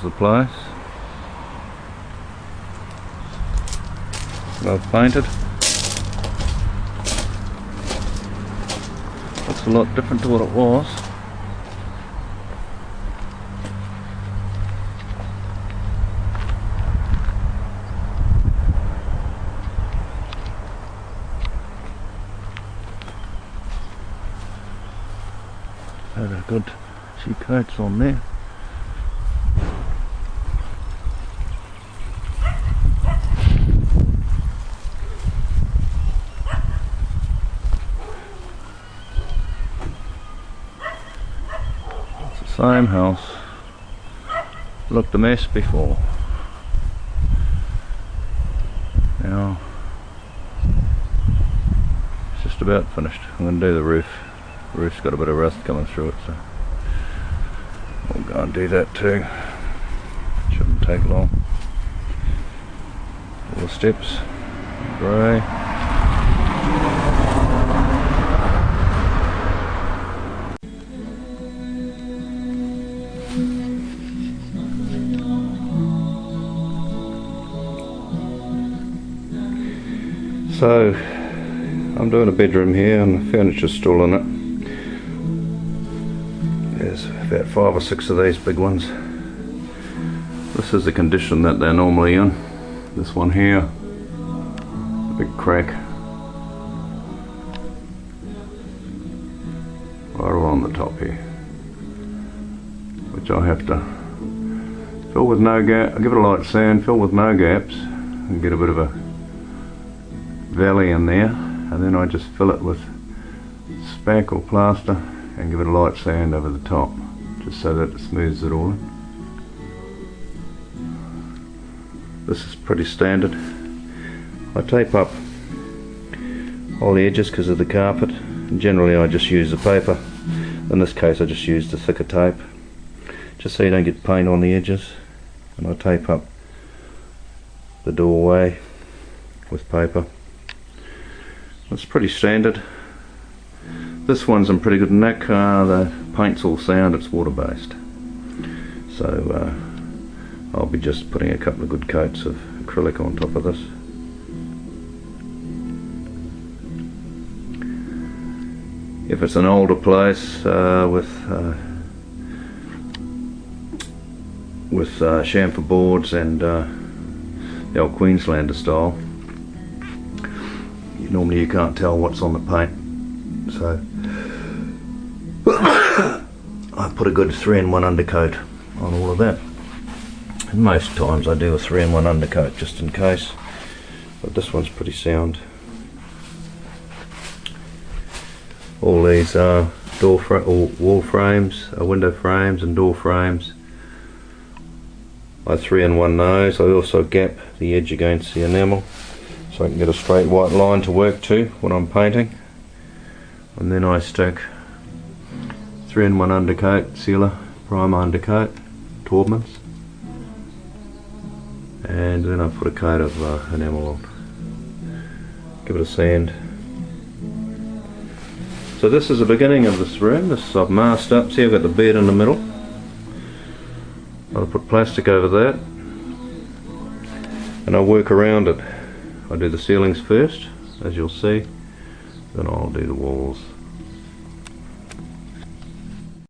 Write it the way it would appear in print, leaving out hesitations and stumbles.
the place. Well painted. Looks a lot different to what it was. Had a good few coats on there. It's the same house. Looked a mess before. Now it's just about finished. I'm going to do the roof. The roof's got a bit of rust coming through it, so we'll go and do that too. Shouldn't take long. All the steps, grey. So I'm doing a bedroom here and the furniture's still in it. There's about 5 or 6 of these big ones. This is the condition that they're normally in. This one here, a big crack right along the top here, which I have to fill with no gap. I give it a light sand, fill with no gaps, and get a bit of a valley in there, and then I just fill it with spack or plaster and give it a light sand over the top, just so that it smooths it all in. This is pretty standard. I tape up all the edges because of the carpet, and generally I just use the paper. In this case I just use the thicker tape, just so you don't get paint on the edges, and I tape up the doorway with paper. It's pretty standard. This one's in pretty good nick. The paint's all sound, it's water based. So I'll be just putting a couple of good coats of acrylic on top of this. If it's an older place with chamfer boards and the old Queenslander style, normally you can't tell what's on the paint, so I put a good 3-in-1 undercoat on all of that. And most times I do a 3-in-1 undercoat just in case, but this one's pretty sound. All these are wall frames, window frames and door frames. I 3-in-1 those. I also gap the edge against the enamel, so I can get a straight white line to work to when I'm painting. And then I stick 3-in-1 undercoat, sealer, primer undercoat, Taubman's, and then I put a coat of enamel on. Give it a sand. So this is the beginning of this room. This I've masked up. See, I've got the bed in the middle. I'll put plastic over that, and I'll work around it. I do the ceilings first, as you'll see, then I'll do the walls.